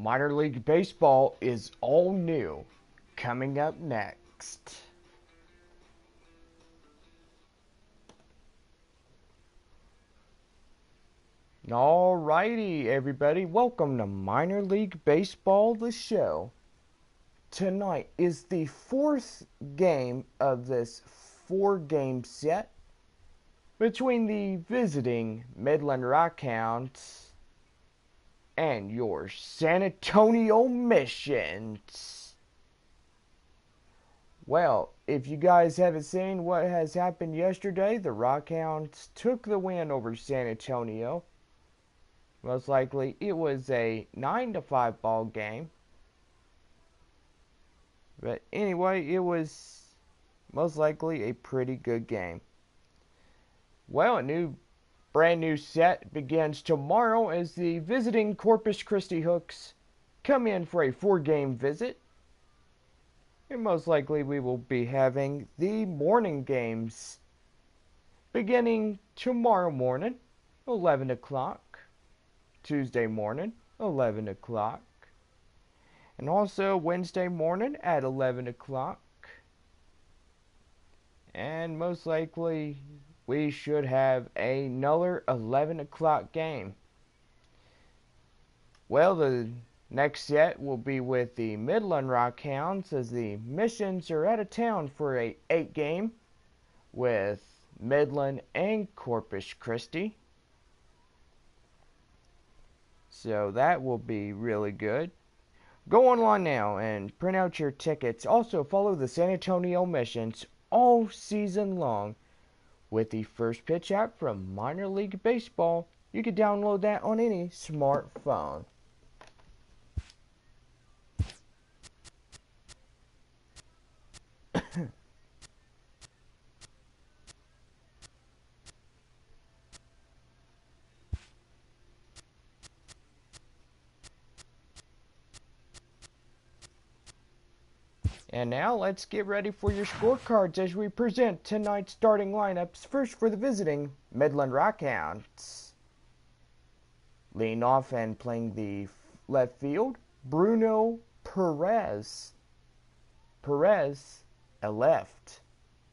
Minor League Baseball is all new. Coming up next. Alrighty, everybody. Welcome to Minor League Baseball, the show. Tonight is the fourth game of this four-game set between the visiting Midland Rockhounds and your San Antonio Missions. Well, if you guys haven't seen what has happened yesterday, the Rockhounds took the win over San Antonio. Most likely it was a 9-5 ball game. But anyway, it was most likely a pretty good game. Well, a brand new set begins tomorrow as the visiting Corpus Christi Hooks come in for a 4-game visit. And most likely we will be having the morning games beginning tomorrow morning, 11 o'clock. Tuesday morning, 11 o'clock. And also Wednesday morning at 11 o'clock. And most likely we should have another 11 o'clock game. Well, the next set will be with the Midland Rockhounds as the Missions are out of town for a 8-game with Midland and Corpus Christi. So that will be really good. Go online now and print out your tickets. Also follow the San Antonio Missions all season long with the First Pitch app from Minor League Baseball. You can download that on any smartphone. And now let's get ready for your scorecards as we present tonight's starting lineups. First for the visiting Midland Rockhounds. Leading off and playing the left field, Bruno Perez. Perez at left.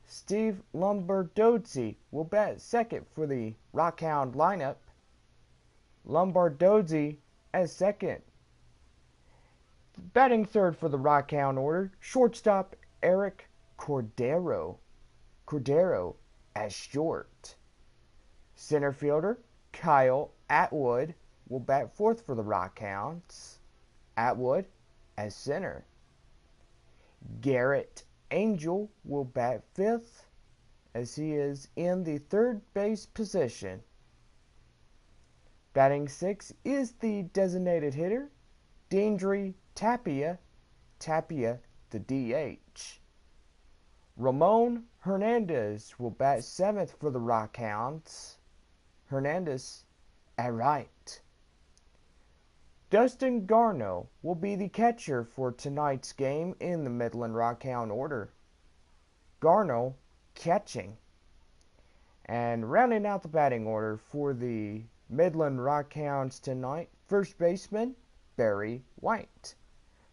Steve Lombardozzi will bat second for the Rockhound lineup. Lombardozzi as second. Batting third for the Rockhound order, shortstop Eric Cordero. Cordero as short. Center fielder Kyle Atwood will bat fourth for the Rockhounds. Atwood as center. Garrett Angel will bat fifth as he is in the third base position. Batting sixth is the designated hitter, Deandre Tapia the DH. Ramon Hernandez will bat seventh for the Rockhounds. Hernandez at right. Dustin Garno will be the catcher for tonight's game in the Midland Rockhound order. Garno catching. And rounding out the batting order for the Midland Rockhounds tonight, first baseman Barry White.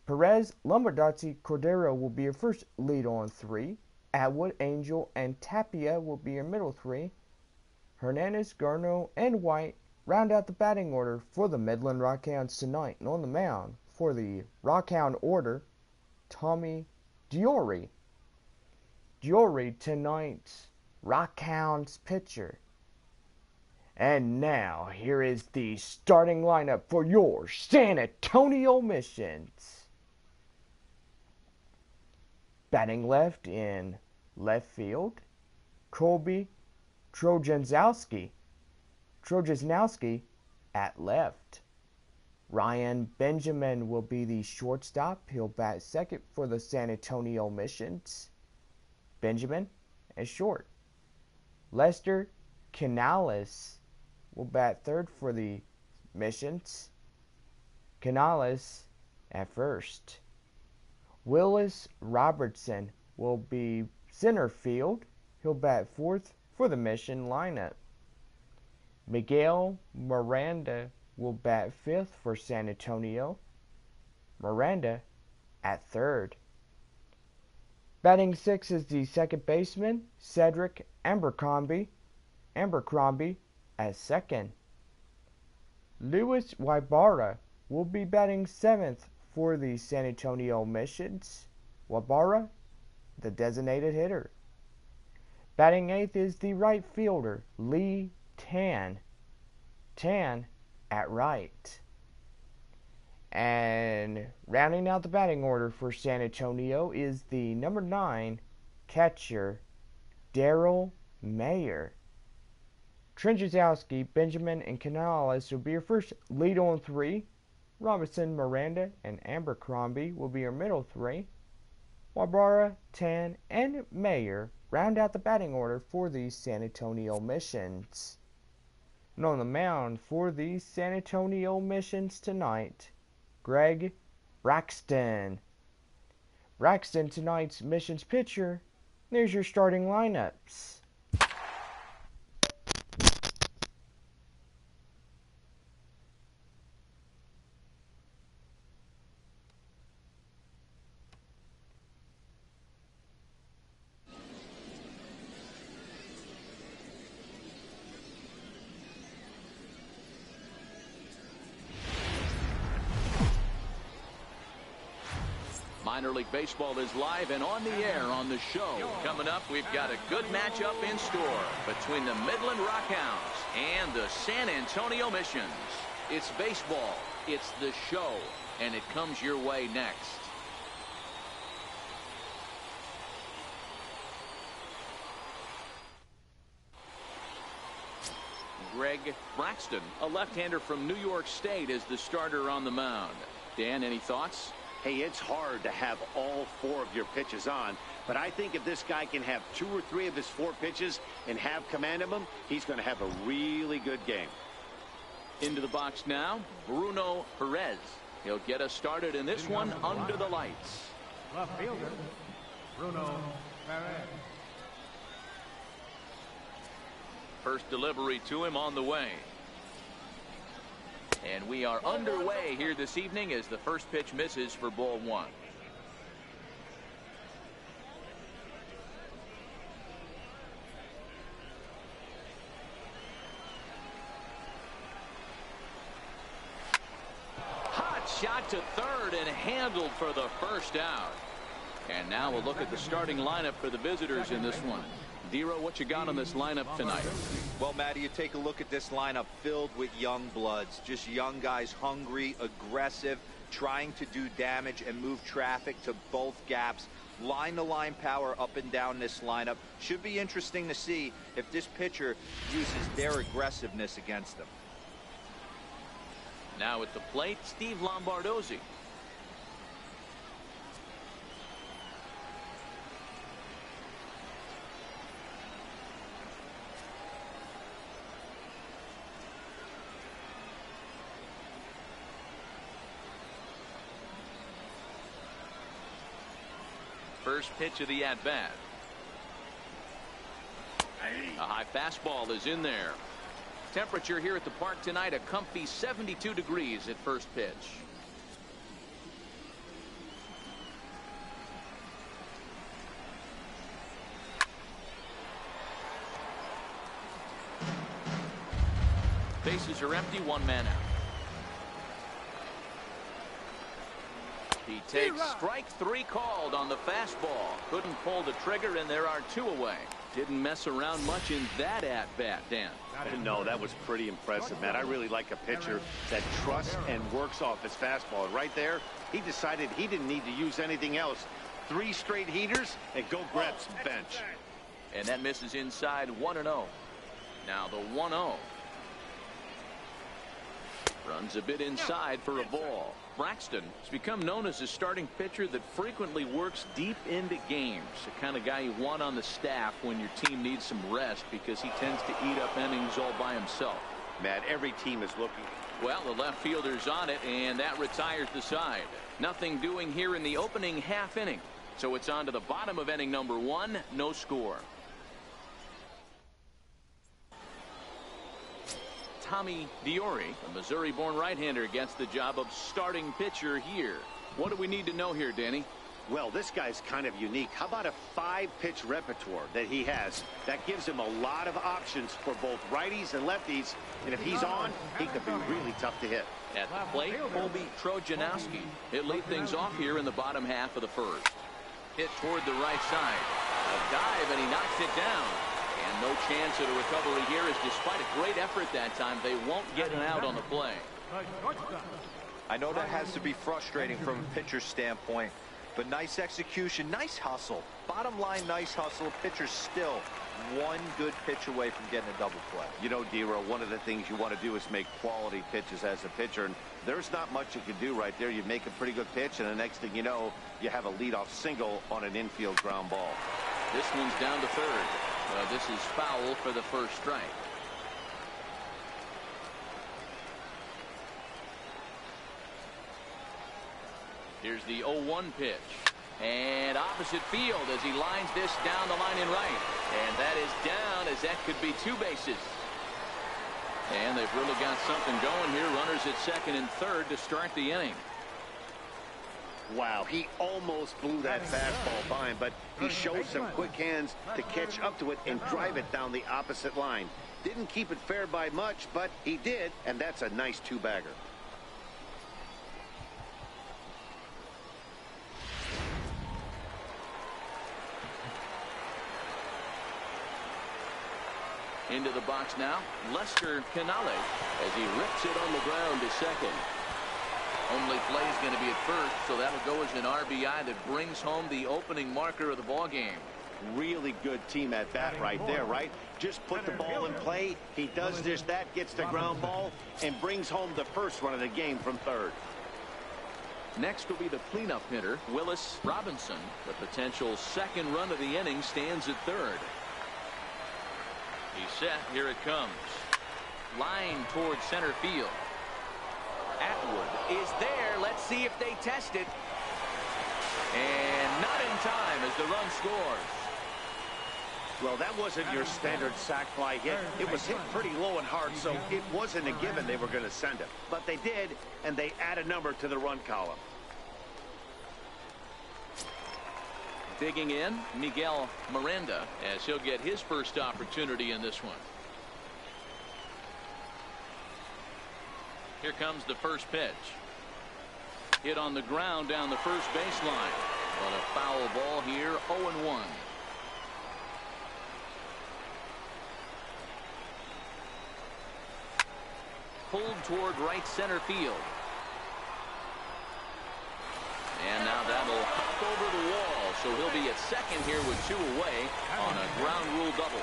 Perez, Lombardozzi, Cordero will be your first lead on three. Atwood, Angel, and Tapia will be your middle three. Hernandez, Garno, and White round out the batting order for the Midland Rockhounds tonight. And on the mound for the Rockhound order, Tommy Diori. Diori, tonight's Rockhounds pitcher. And now, here is the starting lineup for your San Antonio Missions. Batting left in left field, Colby Trojanowski at left. Ryan Benjamin will be the shortstop. He'll bat second for the San Antonio Missions. Benjamin as short. Lester Canales will bat third for the Missions. Canales at first. Willis Robertson will be center field. He'll bat fourth for the Mission lineup. Miguel Miranda will bat fifth for San Antonio. Miranda at third. Batting sixth is the second baseman, Cedric Abercrombie as second. Lewis Wybara will be batting seventh for the San Antonio Missions. Wybara, the designated hitter. Batting eighth is the right fielder, Lee Tan at right. And rounding out the batting order for San Antonio is the number 9 catcher, Daryl Mayer. Trent Benjamin, and Canales will be your first lead on three. Robinson, Miranda, and Abercrombie will be your middle three. Wybara, Tan, and Mayer round out the batting order for the San Antonio Missions. And on the mound for the San Antonio Missions tonight, Greg Braxton. Braxton, tonight's Missions pitcher. There's your starting lineups. Minor League Baseball is live and on the air on the show. Coming up, we've got a good matchup in store between the Midland Rockhounds and the San Antonio Missions. It's baseball, it's the show, and it comes your way next. Greg Braxton, a left-hander from New York State, is the starter on the mound. Dan, any thoughts? Hey, it's hard to have all 4 of your pitches on, but I think if this guy can have 2 or 3 of his 4 pitches and have command of them, he's going to have a really good game. Into the box now, Bruno Perez. He'll get us started in this one under the lights. Left fielder, Bruno Perez. First delivery to him on the way. And we are underway here this evening as the first pitch misses for ball 1. Hot shot to third and handled for the first out. And now we'll look at the starting lineup for the visitors in this one. Dero, what you got on this lineup tonight? Well, Matty, you take a look at this lineup filled with young bloods, just young guys, hungry, aggressive, trying to do damage and move traffic to both gaps. Line-to-line power up and down this lineup. Should be interesting to see if this pitcher uses their aggressiveness against them. Now at the plate, Steve Lombardozzi. First pitch of the at-bat. A high fastball is in there. Temperature here at the park tonight, a comfy 72 degrees at first pitch. Bases are empty, 1 man out. He takes strike 3 called on the fastball. Couldn't pull the trigger, and there are 2 away. Didn't mess around much in that at-bat, Dan. No, that was pretty impressive, man. I really like a pitcher that trusts and works off his fastball. Right there, he decided he didn't need to use anything else. 3 straight heaters and go grab some bench. And that misses inside, 1-0. Now the 1-0. Runs a bit inside for a ball. Braxton has become known as a starting pitcher that frequently works deep into games. The kind of guy you want on the staff when your team needs some rest because he tends to eat up innings all by himself. Matt, every team is looking. Well, the left fielder's on it, and that retires the side. Nothing doing here in the opening half inning. So it's on to the bottom of inning number 1. No score. Tommy Diori, a Missouri-born right-hander, gets the job of starting pitcher here. What do we need to know here, Danny? Well, this guy's kind of unique. How about a 5-pitch repertoire that he has? That gives him a lot of options for both righties and lefties. And if he's on, he could be really tough to hit. At the plate, Colby Trojanowski. He'll lead things off here in the bottom half of the first. Hit toward the right side. A dive, and he knocks it down. And no chance at a recovery here, as despite a great effort that time, they won't get an out on the play. I know that has to be frustrating from a pitcher's standpoint, but nice execution, nice hustle. Bottom line, nice hustle. Pitcher's still one good pitch away from getting a double play. You know, D-Row, one of the things you want to do is make quality pitches as a pitcher, and there's not much you can do right there. You make a pretty good pitch, and the next thing you know, you have a leadoff single on an infield ground ball. This one's down to third. This is foul for the first strike. Here's the 0-1 pitch. And opposite field as he lines this down the line in right. And that is down, as that could be 2 bases. And they've really got something going here. Runners at second and third to start the inning. Wow, he almost blew that fastball by him, but he showed some quick hands to catch up to it and drive it down the opposite line. Didn't keep it fair by much, but he did, and that's a nice 2-bagger. Into the box now, Lester Canale, as he rips it on the ground to second. Only play is going to be at first, so that'll go as an RBI that brings home the opening marker of the ball game. Really good team at bat right there, right? Just put the ball in play. He does just that, gets the ground ball, and brings home the first run of the game from third. Next will be the cleanup hitter, Willis Robinson. The potential second run of the inning stands at third. He's set. Here it comes. Line towards center field. Atwood is there. Let's see if they test it. And not in time as the run scores. Well, that wasn't your standard sac fly hit. It was hit pretty low and hard, so it wasn't a given they were going to send it. But they did, and they add a number to the run column. Digging in, Miguel Miranda, as he'll get his first opportunity in this one. Here comes the first pitch. Hit on the ground down the first baseline. But a foul ball here, 0-1. Pulled toward right center field. And now that'll hop over the wall, so he'll be at second here with 2 away on a ground rule double.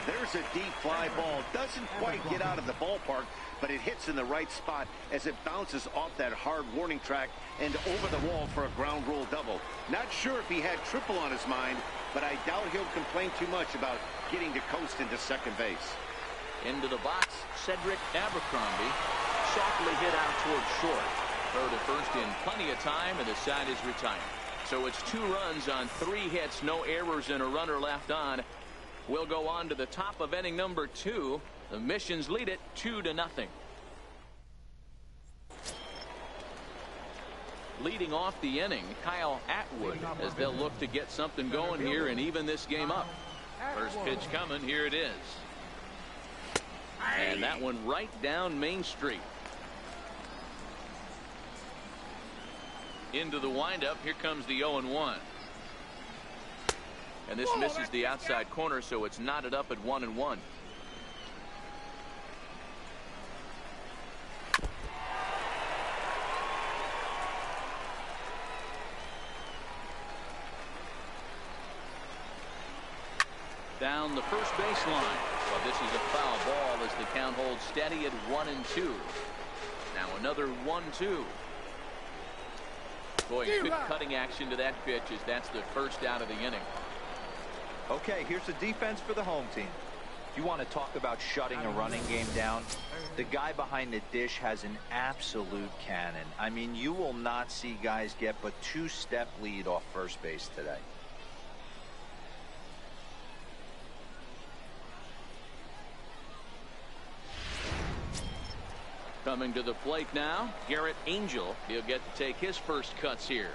There's a deep fly ball. Doesn't quite get out of the ballpark, but it hits in the right spot as it bounces off that hard warning track and over the wall for a ground rule double. Not sure if he had triple on his mind, but I doubt he'll complain too much about getting to coast into second base. Into the box, Cedric Abercrombie. Softly hit out towards short. Throw to first in plenty of time, and the side is retired. So it's 2 runs on 3 hits, no errors, and a runner left on. We'll go on to the top of inning number 2. The Missions lead it 2-0. Leading off the inning, Kyle Atwood, as they'll look to get something going here and even this game up. First pitch coming, here it is. And that one right down Main Street. Into the windup, here comes the 0-1. And this misses the outside corner, so it's knotted up at 1-1. Down the first baseline. Well, this is a foul ball as the count holds steady at 1-2. Now another 1-2. Boy, good cutting action to that pitch as that's the first out of the inning. Okay, here's the defense for the home team. If you want to talk about shutting a running game down, the guy behind the dish has an absolute cannon. I mean, you will not see guys get but 2-step lead off first base today. Coming to the plate now, Garrett Angel. He'll get to take his first cuts here.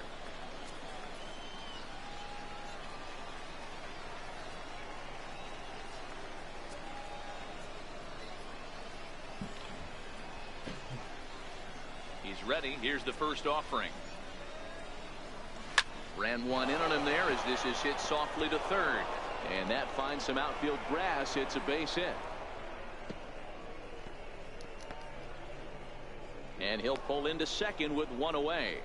He's ready. Here's the first offering. Ran one in on him there as this is hit softly to third. And that finds some outfield grass. It's a base hit. And he'll pull into second with one away.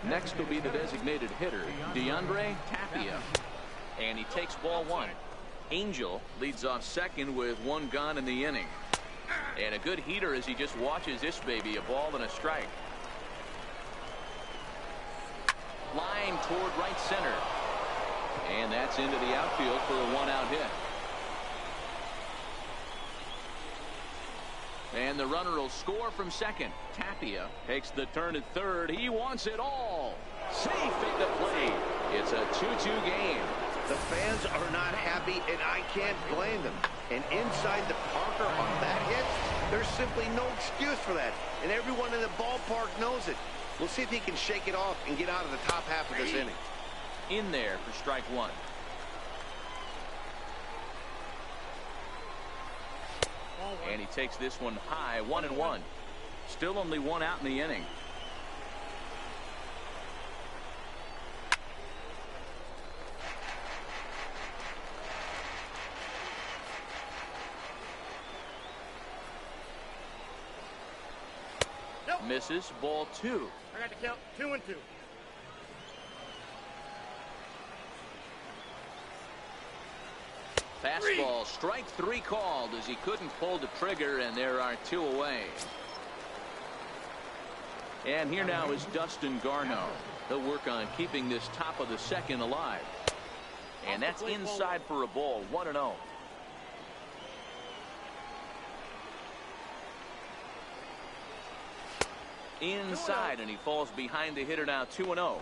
Next will be the designated hitter, DeAndre Tapia. And he takes ball one. Angel leads off second with one gone in the inning. And a good heater as he just watches this baby, a ball and a strike. Line toward right center. And that's into the outfield for a one-out hit. And the runner will score from second. Tapia takes the turn at third. He wants it all. Safe at the plate. It's a 2-2 game. The fans are not happy, and I can't blame them. And inside the Parker on that hit, there's simply no excuse for that. And everyone in the ballpark knows it. We'll see if he can shake it off and get out of the top half of this inning. In there for strike one. And he takes this one high, 1-1. Still only one out in the inning. Nope. Misses, ball two. I got to count 2-2. Fastball, strike three called as he couldn't pull the trigger, and there are two away. And here now is Dustin Garneau. They'll work on keeping this top of the second alive. And that's inside for a ball, 1-0. Inside, and he falls behind the hitter now, 2-0.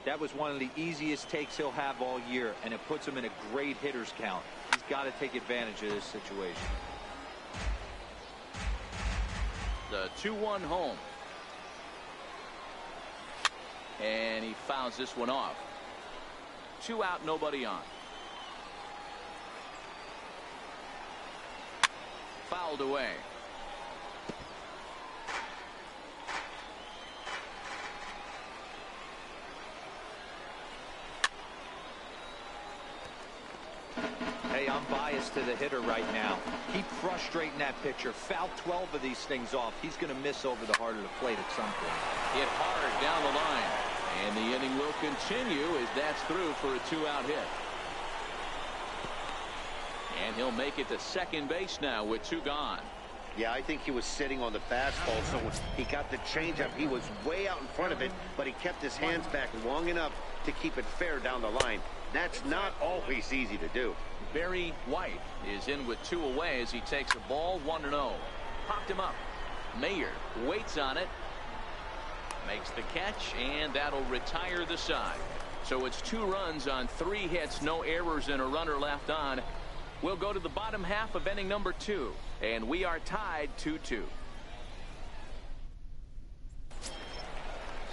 That was one of the easiest takes he'll have all year, and it puts him in a great hitter's count. He's got to take advantage of this situation. The 2-1 home. And he fouls this one off. 2 out, nobody on. Fouled away. Hey, I'm biased to the hitter right now. Keep frustrating that pitcher. Foul 12 of these things off. He's going to miss over the heart of the plate at some point. Hit hard down the line. And the inning will continue as that's through for a 2-out hit. And he'll make it to second base now with 2 gone. Yeah, I think he was sitting on the fastball, so when he got the changeup, he was way out in front of it, but he kept his hands back long enough to keep it fair down the line. That's not always easy to do. Barry White is in with 2 away as he takes a ball, 1-0. Popped him up. Mayer waits on it. Makes the catch, and that'll retire the side. So it's 2 runs on 3 hits, no errors, and a runner left on. We'll go to the bottom half of inning number 2, and we are tied 2-2.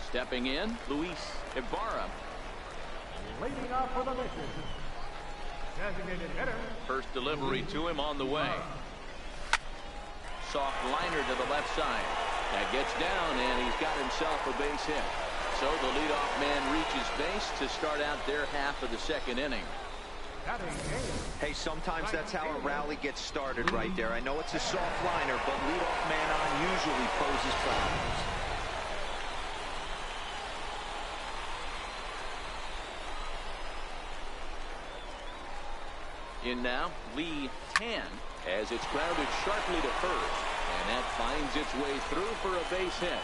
Stepping in, Luis Ibarra. Leading off for the Lakers, designated hitter. First delivery to him on the way. Soft liner to the left side. That gets down, and he's got himself a base hit. So the leadoff man reaches base to start out their half of the second inning. Hey, sometimes that's how a rally gets started right there. I know it's a soft liner, but leadoff man on usually poses problems. In now, Lee Tan, as it's grounded sharply to first. And that finds its way through for a base hit.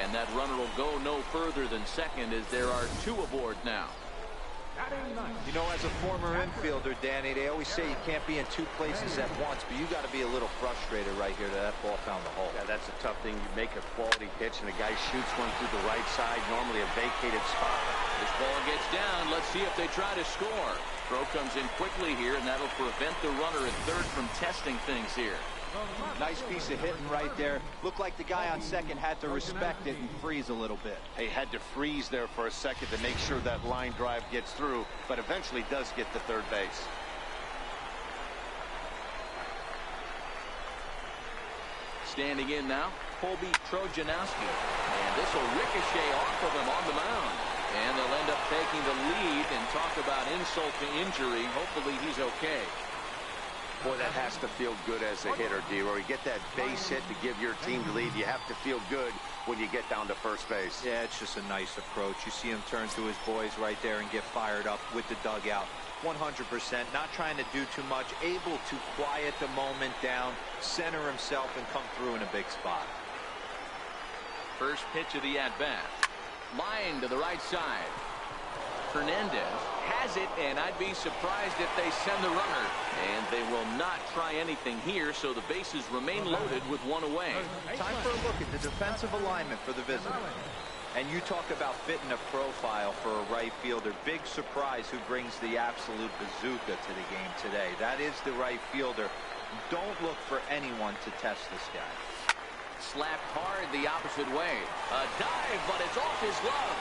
And that runner will go no further than second as there are 2 aboard now. You know, as a former infielder, Danny, they always say you can't be in 2 places at once, but you got to be a little frustrated right here that ball found the hole. Yeah, that's a tough thing. You make a quality pitch, and a guy shoots one through the right side, normally a vacated spot. This ball gets down. Let's see if they try to score. Throw comes in quickly here, and that'll prevent the runner at third from testing things here. Nice piece of hitting right there. Looked like the guy on second had to respect it and freeze a little bit. He had to freeze there for a second to make sure that line drive gets through, but eventually does get to third base. Standing in now, Colby Trojanowski. And this will ricochet off of him on the mound. And they'll end up taking the lead, and talk about insult to injury. Hopefully he's okay. Boy, that has to feel good as a hitter, D-Roy. You get that base hit to give your team the lead. You have to feel good when you get down to first base. Yeah, it's just a nice approach. You see him turn to his boys right there and get fired up with the dugout. 100%, not trying to do too much, able to quiet the moment down, center himself, and come through in a big spot. First pitch of the at-bat. Line to the right side. Hernandez has it, and I'd be surprised if they send the runner. And they will not try anything here, so the bases remain loaded with one away. Time for a look at the defensive alignment for the visitor. And you talk about fitting a profile for a right fielder. Big surprise who brings the absolute bazooka to the game today. That is the right fielder. Don't look for anyone to test this guy. Slapped hard the opposite way. A dive, but it's off his glove.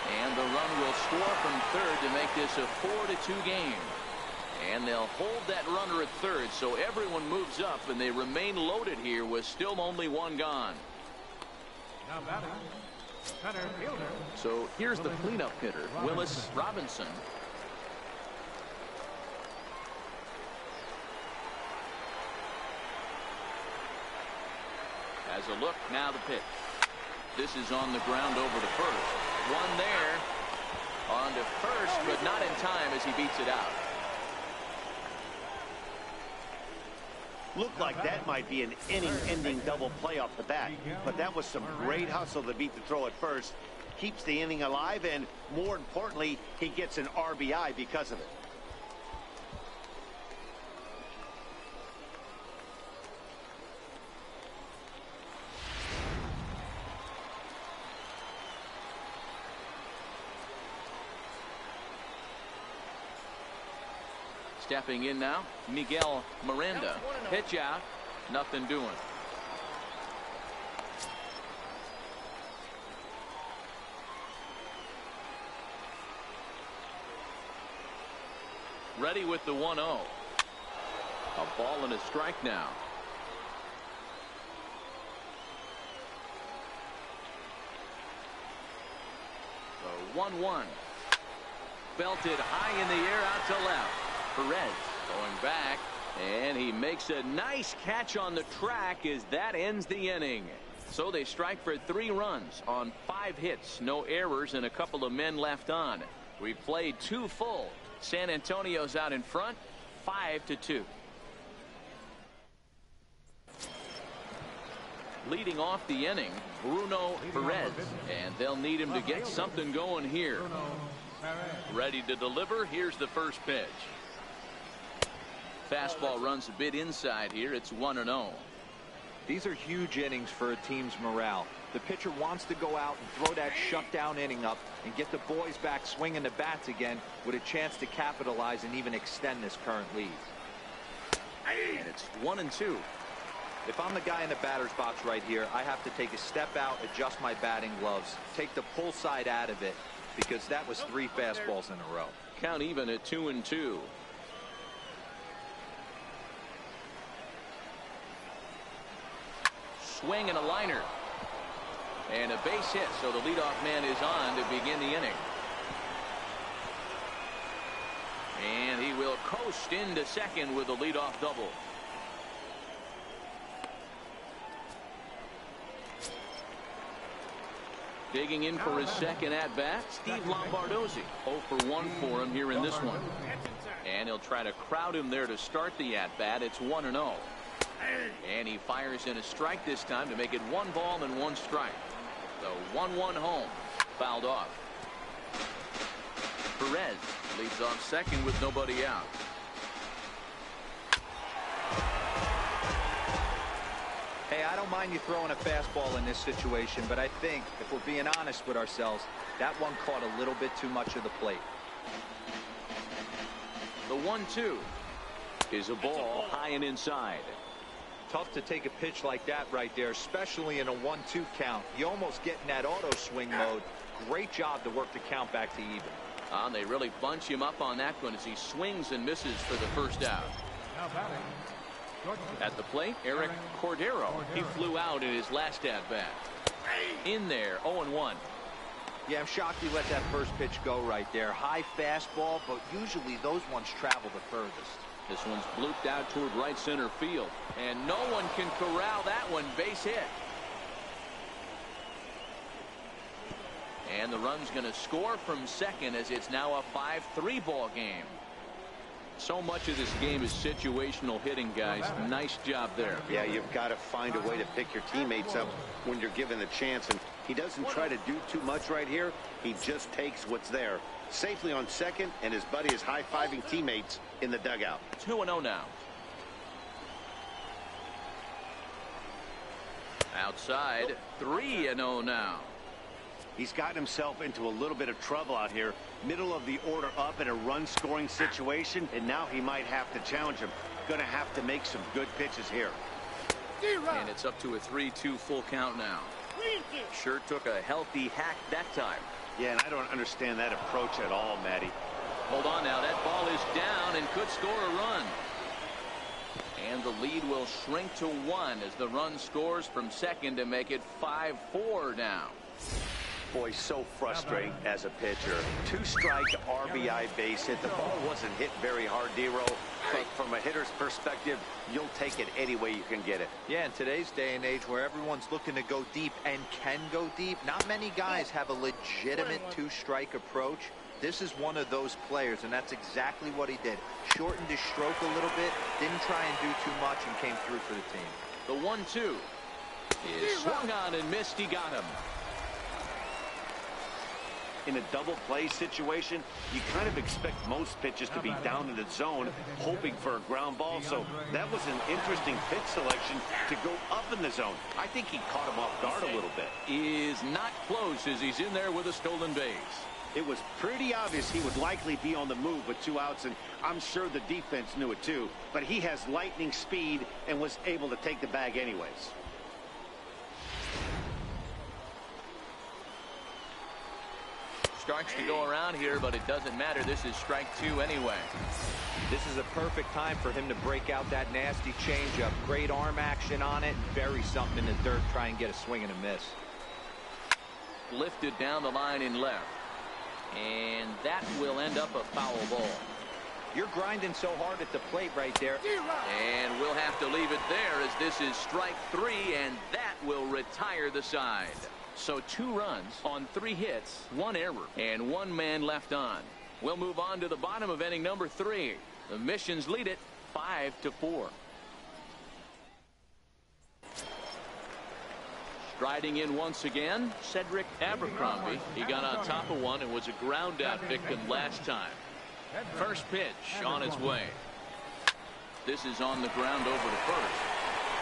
And the run will score from third to make this a 4-2 game. And they'll hold that runner at third, so everyone moves up, and they remain loaded here with still only one gone. Now batting, center fielder. So here's the cleanup hitter, Willis Robinson. Has a look, now the pitch. This is on the ground over to first. One there. On to first, but not in time as he beats it out. Looked like that might be an inning-ending double play off the bat, but that was some great hustle to beat the throw at first. Keeps the inning alive, and more importantly, he gets an RBI because of it. Stepping in now, Miguel Miranda. Pitch out, nothing doing. Ready with the 1-0. A ball and a strike now. The 1-1. Belted high in the air out to left. Perez going back, and he makes a nice catch on the track as that ends the inning. So they strike for 3 runs on 5 hits, no errors, and a couple of men left on. We played 2 full. San Antonio's out in front, 5-2. Leading off the inning, Bruno Perez, and they'll need him to get something going here. Ready to deliver. Here's the first pitch. Fastball runs a bit inside here. It's 1-0. These are huge innings for a team's morale. The pitcher wants to go out and throw that shutdown inning up and get the boys back swinging the bats again with a chance to capitalize and even extend this current lead. And it's 1-2. If I'm the guy in the batter's box right here, I have to take a step out, adjust my batting gloves, take the pull side out of it, because that was 3 fastballs in a row. Count even at 2-2. Swing and a liner. And a base hit, so the leadoff man is on to begin the inning. And he will coast into second with a leadoff double. Digging in for his second at-bat, Steve Lombardozzi. 0 for 1 for him here in this one. And he'll try to crowd him there to start the at-bat. It's 1-0. And he fires in a strike this time to make it 1 ball and 1 strike. The 1-1 home. Fouled off. Perez leads off second with nobody out. Hey, I don't mind you throwing a fastball in this situation, but I think if we're being honest with ourselves, that one caught a little bit too much of the plate. The 1-2 is a ball high and inside. Tough to take a pitch like that right there, especially in a 1-2 count. You almost get in that auto swing mode. Great job to work the count back to even. They really bunch him up on that one as he swings and misses for the first out. Now batting. At the plate, Eric Cordero. He flew out in his last at-bat. In there, 0-1. Yeah, I'm shocked he let that first pitch go right there. High fastball, but usually those ones travel the furthest. This one's blooped out toward right center field. And no one can corral that one. Base hit. And the run's going to score from second as it's now a 5-3 ball game. So much of this game is situational hitting, guys. Nice job there. Yeah, you've got to find a way to pick your teammates up when you're given the chance. And he doesn't try to do too much right here. He just takes what's there. Safely on second, and his buddy is high-fiving teammates in the dugout. 2-0 now. Outside, 3-0 now. He's gotten himself into a little bit of trouble out here. Middle of the order up in a run-scoring situation, and now he might have to challenge him. Going to have to make some good pitches here. And it's up to a 3-2 full count now. Sure took a healthy hack that time. Yeah, and I don't understand that approach at all, Matty. Hold on now. That ball is down and could score a run. And the lead will shrink to 1 as the run scores from second to make it 5-4 now. Boy, so frustrating as a pitcher. 2-strike RBI base hit. The ball wasn't hit very hard, Dero. But from a hitter's perspective, you'll take it any way you can get it. Yeah, in today's day and age where everyone's looking to go deep and can go deep, not many guys have a legitimate 2-strike approach. This is one of those players, and that's exactly what he did. Shortened his stroke a little bit, didn't try and do too much, and came through for the team. The 1-2 is swung on and missed. He got him. In a double play situation, you kind of expect most pitches to be down in the zone, hoping for a ground ball. So that was an interesting pitch selection to go up in the zone. I think he caught him off guard a little bit. Is not close as he's in there with a stolen base. It was pretty obvious he would likely be on the move with 2 outs, and I'm sure the defense knew it too. But he has lightning speed and was able to take the bag anyways. Starts to go around here, but it doesn't matter. This is strike 2 anyway. This is a perfect time for him to break out that nasty changeup. Great arm action on it. Bury something in the dirt. Try and get a swing and a miss. Lifted down the line in left. And that will end up a foul ball. You're grinding so hard at the plate right there. And we'll have to leave it there as this is strike 3, and that will retire the side. So 2 runs on 3 hits, 1 error, and 1 man left on. We'll move on to the bottom of inning number 3. The Missions lead it 5-4. Striding in once again, Cedric Abercrombie. He got on top of one and was a ground out victim last time. First pitch on its way. This is on the ground over to first.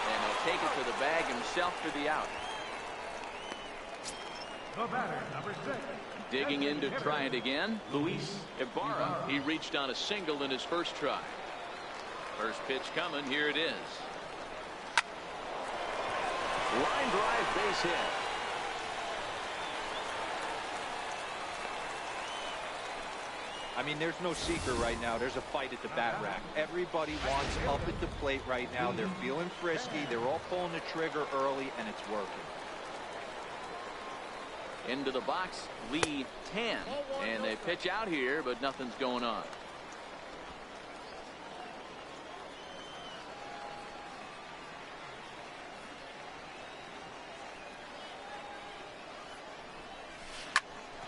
And he'll take it to the bag himself for the out. The batter, number 6. Digging in to try it again, Luis Ibarra. He reached on a single in his first try. First pitch coming. Here it is. Line drive, base hit. I mean, there's no secret right now. There's a fight at the bat rack. Everybody wants up at the plate right now. They're feeling frisky. They're all pulling the trigger early, and it's working. Into the box, Lee Tan. And they pitch out here, but nothing's going on.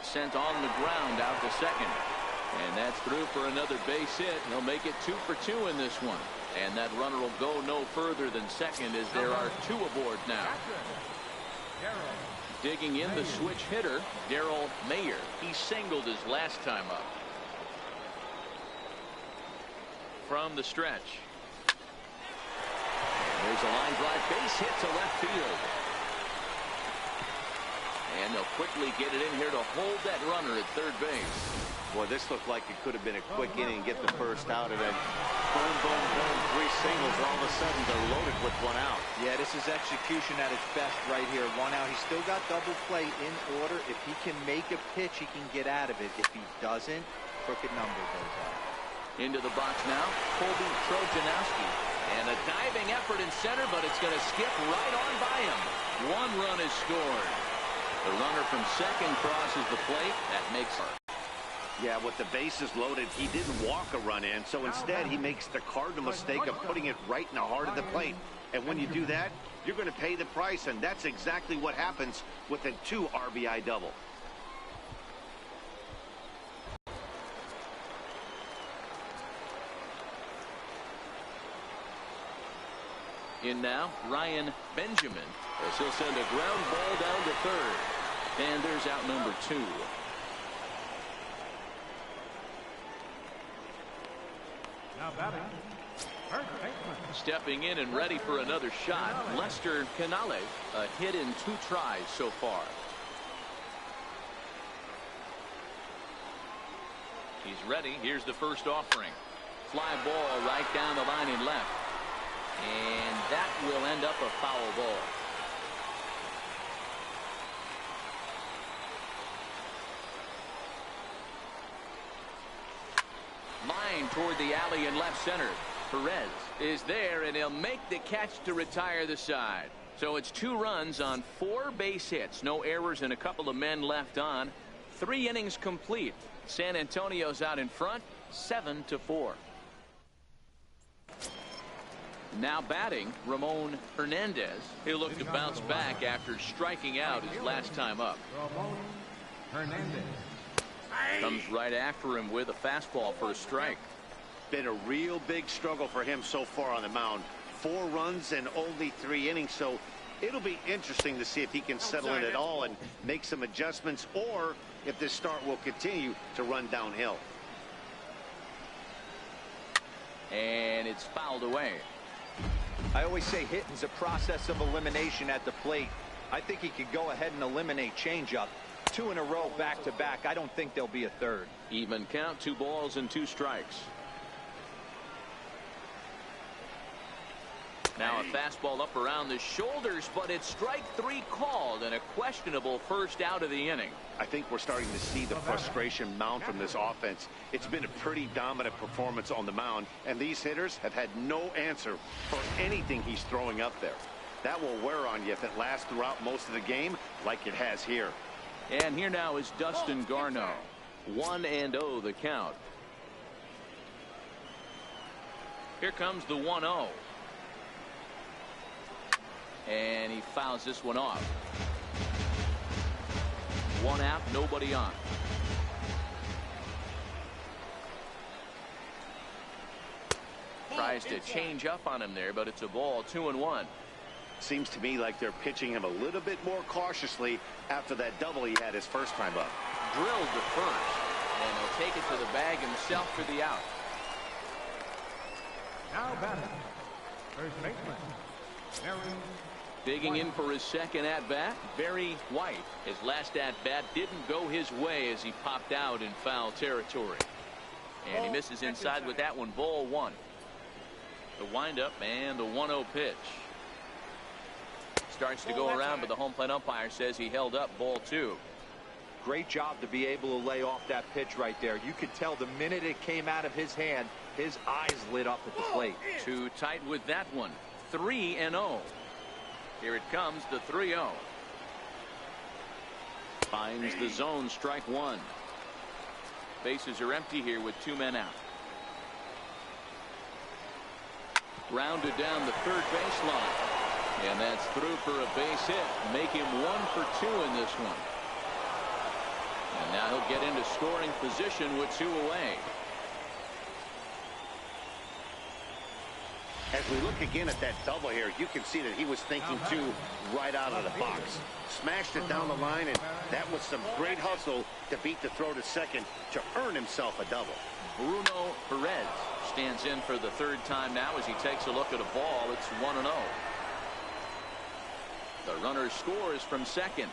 Sent on the ground out to second. And that's through for another base hit. He'll make it 2 for 2 in this one. And that runner will go no further than second as there are 2 aboard now. Digging in the switch hitter, Daryl Mayer. He singled his last time up. From the stretch. There's Here's a line drive base hit to left field. And they'll quickly get it in here to hold that runner at third base. Boy, this looked like it could have been a quick inning and get the first out, and then boom, boom, boom, 3 singles. All of a sudden, they're loaded with 1 out. Yeah, this is execution at its best right here. 1 out. He's still got double play in order. If he can make a pitch, he can get out of it. If he doesn't, crooked number goes out. Into the box now, Colby Trojanowski. And a diving effort in center, but it's going to skip right on by him. 1 run is scored. The runner from second crosses the plate. That makes her. Yeah, with the bases loaded, he didn't walk a run in, so instead he makes the cardinal mistake of putting it right in the heart of the plate. And when you do that, you're going to pay the price, and that's exactly what happens with a 2 RBI double. In now, Ryan Benjamin, as he'll send a ground ball down to third. And there's out number 2. Now batting, first baseman. Stepping in and ready for another shot, Lester Canale, a hit in 2 tries so far. He's ready. Here's the first offering. Fly ball right down the line in left. And that will end up a foul ball. Line toward the alley in left center. Perez is there, and he'll make the catch to retire the side. So it's 2 runs on 4 base hits. No errors and a couple of men left on. 3 innings complete. San Antonio's out in front, 7-4. Now batting, Ramon Hernandez. He'll look to bounce back after striking out his last time up. Ramon Hernandez. Comes right after him with a fastball for a strike. Been a real big struggle for him so far on the mound. 4 runs and only 3 innings, so it'll be interesting to see if he can settle in at all and make some adjustments, or if this start will continue to run downhill. And it's fouled away. I always say hitting's a process of elimination at the plate. I think he could go ahead and eliminate changeup. 2 in a row back-to-back. I don't think there'll be a third. Even count, 2 balls and 2 strikes. Now a fastball up around the shoulders, but it's strike 3 called and a questionable first out of the inning. I think we're starting to see the frustration mount from this offense. It's been a pretty dominant performance on the mound, and these hitters have had no answer for anything he's throwing up there. That will wear on you if it lasts throughout most of the game like it has here. And here now is Dustin Garneau. 1-0 the count. Here comes the 1-0. And he fouls this one off. 1 out, nobody on. Tries to change up on him there, but it's a ball. 2-1. Seems to me like they're pitching him a little bit more cautiously after that double he had his first time up. Drilled to first, and he'll take it to the bag himself for the out. Now batting, first baseman, Barry. Digging in for his second at-bat, Barry White. His last at-bat didn't go his way as he popped out in foul territory. And he misses inside with that one. Ball 1. The windup and the 1-0 pitch. Starts to go around, but the home plate umpire says he held up. Ball 2. Great job to be able to lay off that pitch right there. You could tell the minute it came out of his hand, his eyes lit up at the plate. Too tight with that one. 3-0. Here it comes, the 3-0. Finds the zone, strike 1. Bases are empty here with 2 men out. Grounded down the third baseline. And that's through for a base hit. Make him 1 for 2 in this one. And now he'll get into scoring position with 2 away. As we look again at that double here, you can see that he was thinking 2 right out of the box. Smashed it down the line, and that was some great hustle to beat the throw to second to earn himself a double. Bruno Perez Stands in for the third time now as he takes a look at a ball. It's 1-0. The runner scores from second.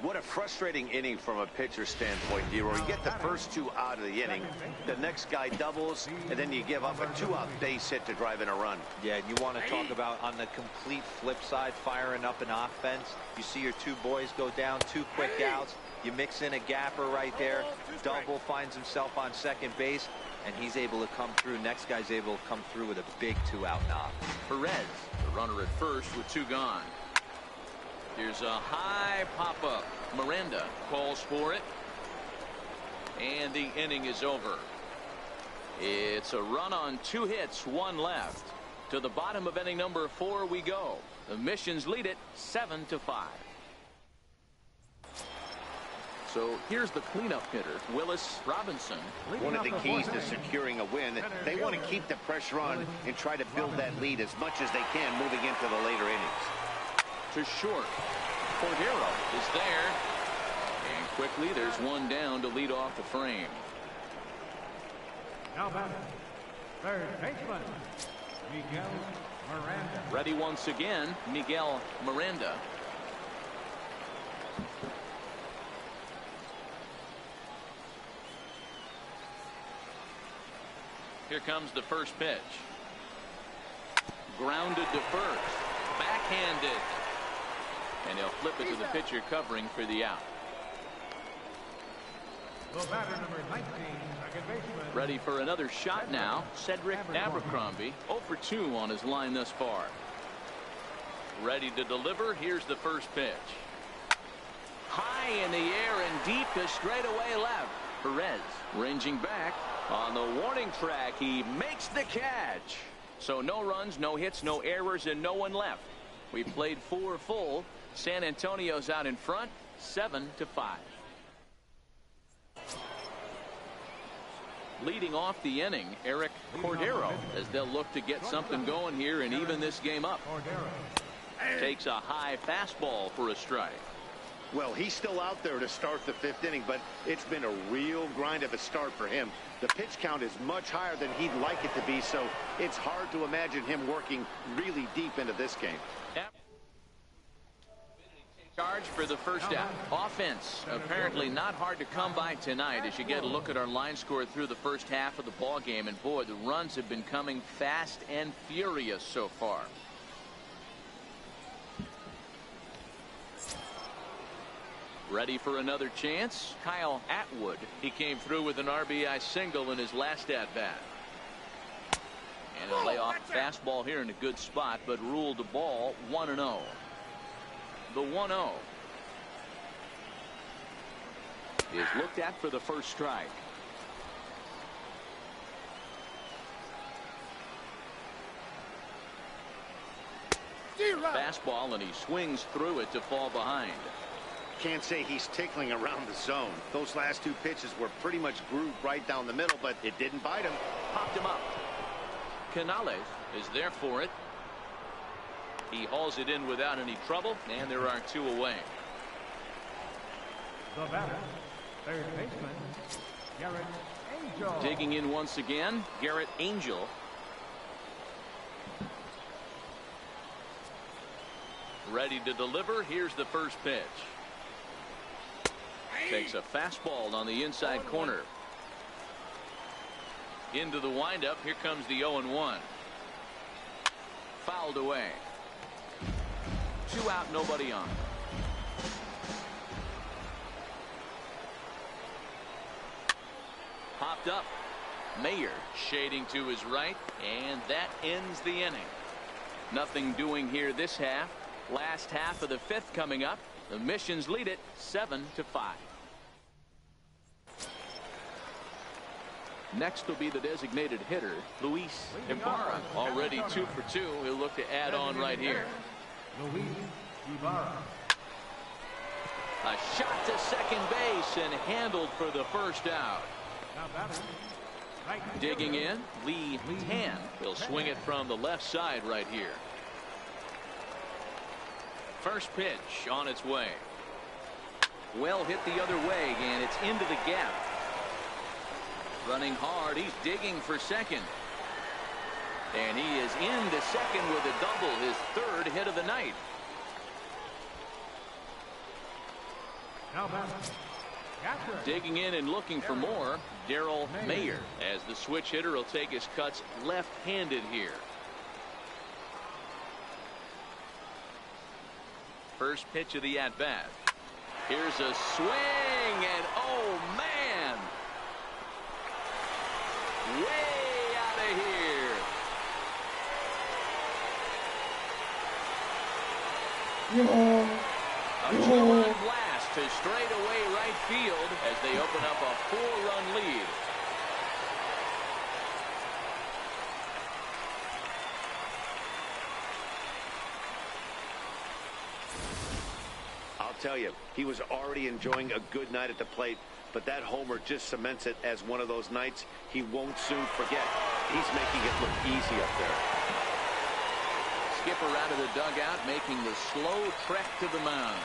What a frustrating inning from a pitcher standpoint, Dero. You get the first two out of the inning, the next guy doubles, and then you give up a 2-out base hit to drive in a run. Yeah, and you want to talk about on the complete flip side, firing up an offense. You see your two boys go down, 2 quick outs. You mix in a gapper right there. Double finds himself on second base, and he's able to come through. Next guy's able to come through with a big 2-out knock. Perez, the runner at first with 2 gone. Here's a high pop-up. Miranda calls for it. And the inning is over. It's a run on 2 hits, 1 left. To the bottom of inning number 4 we go. The Missions lead it 7-5. So here's the cleanup hitter, Willis Robinson. One of the keys to securing a win, they want to keep the pressure on and try to build that lead as much as they can moving into the later innings. To short. Cordero is there. And quickly there's 1 down to lead off the frame. Now batting, third baseman, Miguel Miranda. Ready once again, Miguel Miranda. Here comes the first pitch. Grounded to first. Backhanded. And he'll flip it to the pitcher covering for the out. The batter, number 19, second baseman. Ready for another shot now. Cedric Abercrombie, 0 for 2 on his line thus far. Ready to deliver. Here's the first pitch. High in the air and deep to straightaway left. Perez ranging back on the warning track. He makes the catch. So no runs, no hits, no errors, and no one left. We played 4 full. San Antonio's out in front, 7-5. Leading off the inning, Eric Cordero, as they'll look to get something going here and even this game up. Takes a high fastball for a strike. Well, he's still out there to start the 5th inning, but it's been a real grind of a start for him. The pitch count is much higher than he'd like it to be, so it's hard to imagine him working really deep into this game. Charge for the first out. Offense apparently not hard to come by tonight as you get a look at our line score through the first half of the ball game, and boy, the runs have been coming fast and furious so far. Ready for another chance. Kyle Atwood. He came through with an RBI single in his last at bat. And a layoff fastball here in a good spot, but ruled the ball 1-0. The 1-0 is looked at for the first strike. Fastball, and he swings through it to fall behind. Can't say he's tickling around the zone. Those last 2 pitches were pretty much grooved right down the middle, but it didn't bite him. Popped him up. Canales is there for it. He hauls it in without any trouble, and there are 2 away. The batter, third baseman, Garrett Angel. Digging in once again, Garrett Angel. Ready to deliver. Here's the first pitch. Takes a fastball on the inside corner. Into the windup. Here comes the 0-1. Fouled away. 2 out, nobody on. Popped up. Mayer shading to his right, and that ends the inning. Nothing doing here this half. Last half of the 5th coming up. The Missions lead it 7-5. Next will be the designated hitter, Luis Ibarra. Already 2 for 2. He'll look to add on right here. Luis Ibarra. A shot to second base and handled for the first out. Now batter, right. Digging in, Lee Tan. He'll swing it from the left side right here. First pitch on its way. Well hit the other way, and it's into the gap. Running hard. He's digging for second. And he is into second with a double, his third hit of the night. Now back. Catcher. Digging in and looking for more, Darryl Mayer, as the switch hitter will take his cuts left-handed here. First pitch of the at-bat. Here's a swing, and oh man, way out of here. A two-run blast to straightaway right field as they open up a 4-run lead. I'll tell you, he was already enjoying a good night at the plate, but that homer just cements it as one of those nights he won't soon forget. He's making it look easy up there. Skipper out of the dugout, making the slow trek to the mound.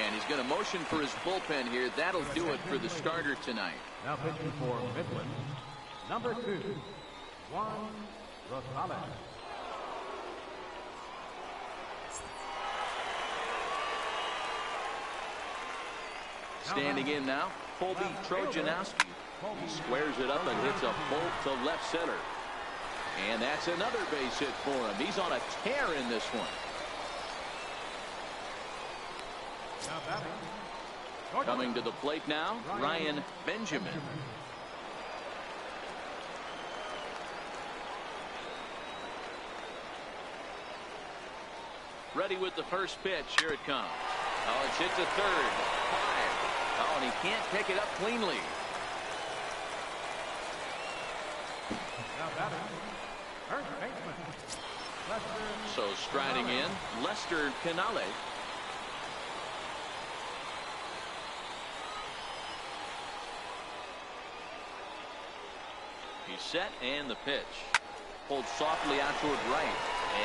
And he's going to motion for his bullpen here. That'll do it for the starter tonight. Now pitching for Midland, number 2, Rockhounds. Standing in now, Colby Trojanowski. He squares it up and hits a bolt to left center. And that's another base hit for him. He's on a tear in this one. Coming to the plate now, Ryan Benjamin. Ready with the first pitch. Here it comes. Oh, it's hit to third. 5. Oh, and he can't pick it up cleanly. So striding in, Lester Canale. He's set, and the pitch. Pulled softly out toward right.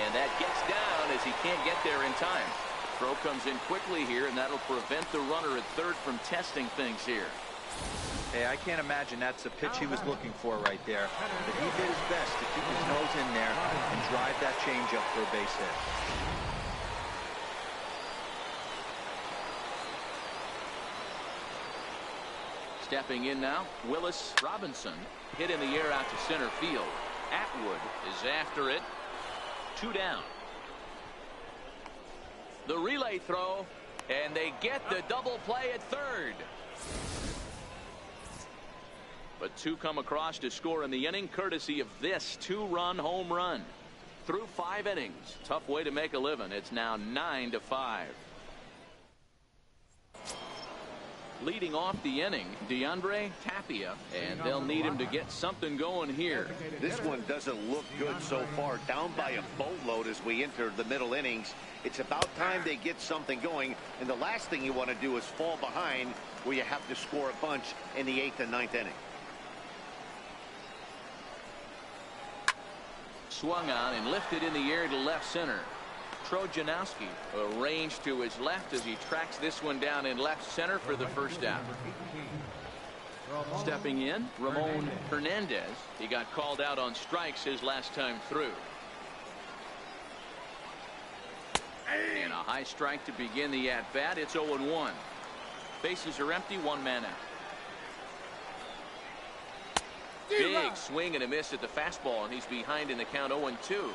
And that gets down as he can't get there in time. Throw comes in quickly here, and that'll prevent the runner at third from testing things here. Hey, I can't imagine that's the pitch he was looking for right there. But he did his best to keep his nose in there and drive that changeup for a base hit. Stepping in now, Willis Robinson. Hit in the air out to center field. Atwood is after it. 2 down. The relay throw, and they get the double play at third. But 2 come across to score in the inning, courtesy of this 2-run home run. Through 5 innings, tough way to make a living. It's now 9-5. Leading off the inning, DeAndre Tapia, and they'll need him to get something going here. This one doesn't look good so far. Down by a boatload as we enter the middle innings. It's about time they get something going, and the last thing you want to do is fall behind where you have to score a bunch in the 8th and 9th inning. Swung on and lifted in the air to left center. Trojanowski arranged to his left as he tracks this one down in left center for the first out. Stepping in, Ramon Hernandez. He got called out on strikes his last time through. And a high strike to begin the at-bat. It's 0-1. Bases are empty, 1 man out. Big swing and a miss at the fastball, and he's behind in the count 0-2.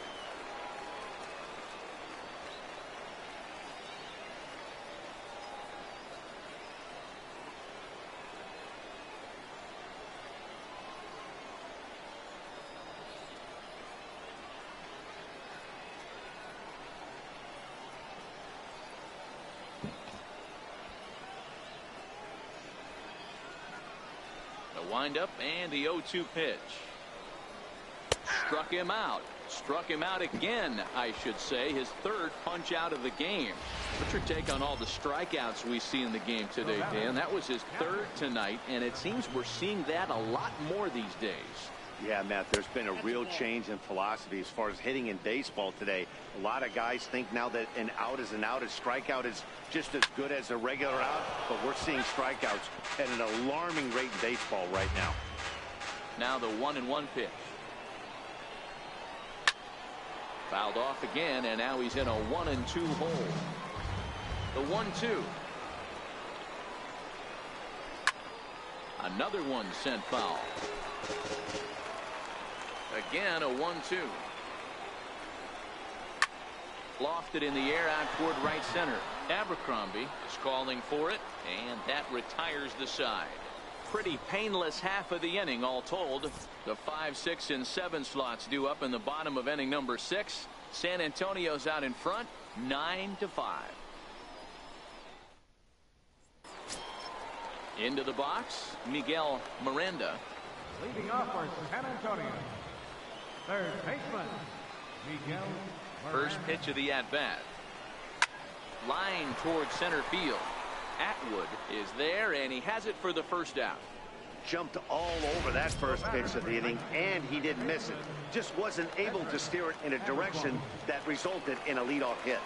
Wind-up and the 0-2 pitch. Struck him out. Struck him out again, I should say. His 3rd punch out of the game. What's your take on all the strikeouts we see in the game today, Dan? That was his 3rd tonight, and it seems we're seeing that a lot more these days. Yeah, Matt, there's been a real change in philosophy as far as hitting in baseball today. A lot of guys think now that an out is an out. A strikeout is just as good as a regular out, but we're seeing strikeouts at an alarming rate in baseball right now. Now the 1-1 pitch. Fouled off again, and now he's in a 1-2 hole. The 1-2. Another one sent foul. Again a 1-2. Lofted in the air out toward right center. Abercrombie is calling for it, and that retires the side. Pretty painless half of the inning all told. The 5, 6, and 7 slots due up in the bottom of inning number 6. San Antonio's out in front 9-5. Into the box, Miguel Miranda. Leading off for San Antonio, third baseman, Miguel Miranda. First pitch of the at-bat. Line towards center field. Atwood is there, and he has it for the first out. Jumped all over that first pitch of the inning, and he didn't miss it. Just wasn't able to steer it in a direction that resulted in a leadoff hit.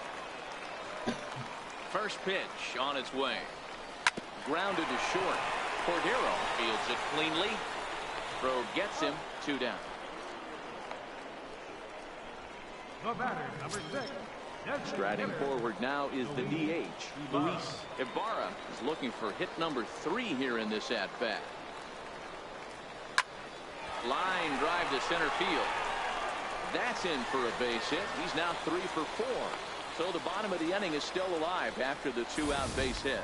First pitch on its way. Grounded to short. Cordero fields it cleanly. Throw gets him 2 down. The batter, number 6. Striding forward now is the DH, Luis Ibarra. Is looking for hit number 3 here in this at-bat. Line drive to center field. That's in for a base hit. He's now 3 for 4. So the bottom of the inning is still alive after the 2-out base hit.